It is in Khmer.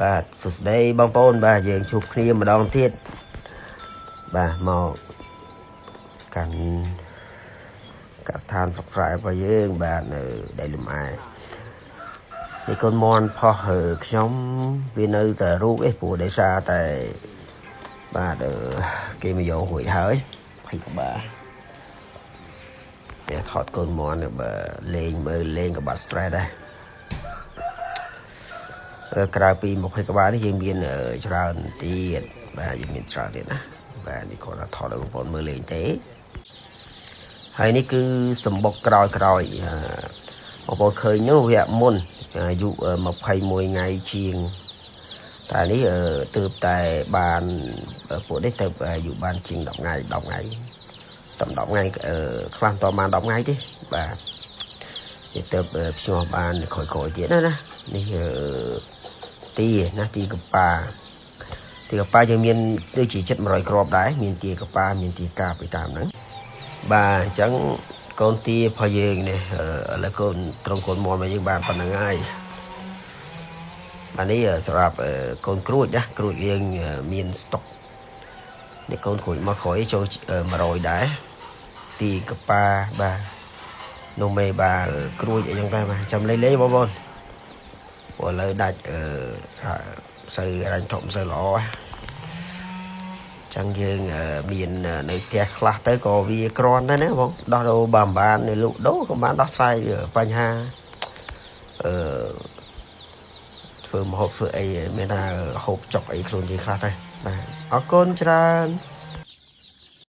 បាទសួស្តីបងប្អូនបាទយើងជួបគ្នាម្ដងទៀតបាទមកកាន់កសិដ្ឋានសុខស្រែរបស់យើងបាទនៅដីលំអែនេះកូនមន់ផុសខ្ញុំវានៅតែរូបព្រោះដោយសារតែបាទគេមកយករួចហើយភ័យក្បាលវាថតកូនមន់បើលេងមើលលេងក៏បាត់ stress ដែរក្រៅពី20ក្បាលនេះយើងមានច្រើនទៀតបាទយើងមានច្រើនទៀតណាបាទនេះគាត់ថាថតឲ្យបងប្អូនមើលលេងទេហើយនេះគឺសម្បុកក្រោយបងប្អូនឃើញនោះវគ្គមុនអាយុ21ថ្ងៃជាងតែនេះទើបតែបានពួកនេះទៅអាយុបានជាង10ថ្ងៃ10ថ្ងៃតាម10ថ្ងៃខ្លះតបាន10ថ្ងៃទេបាទនេះទៅភ្ញាស់បានក្រោយទៀតណានេះទីណាទីកប៉ាយើងមានដូចជា700គ្រាប់ដែរមានទីកប៉ាមានទីកាពីតាមហ្នឹងបាទអញ្ចឹងកូនទារបស់យើងនេះឥឡូវកូនត្រង់កូនមន់របស់យើងបានប៉ុណ្្នឹងហើយបាទនេះសម្រាប់កូនក្រួចណាក្រួចយើងមានស្តុកនេះកូនក្រួចមកក្រោយចូល100ដែរទីកប៉ាបាទនំមេបាក្រួចអីចឹងដែរបាទចាំលេងបងប្អូនព្រោះឥឡូវដាច់សូវរ៉ាញ់ធំសូវល្អចឹងយើងមាននៅផ្ទះខ្លះទៅក៏វាក្រាន់ដែរណាបងដោះដូរបាននៅលក់ដូរក៏បានដោះស្រាយបញ្ហាធ្វើម្ហូបធ្វើអីមានថាហូបចុកអីខ្លួនយើងខ្លះដែរបាទអរគុណច្រើន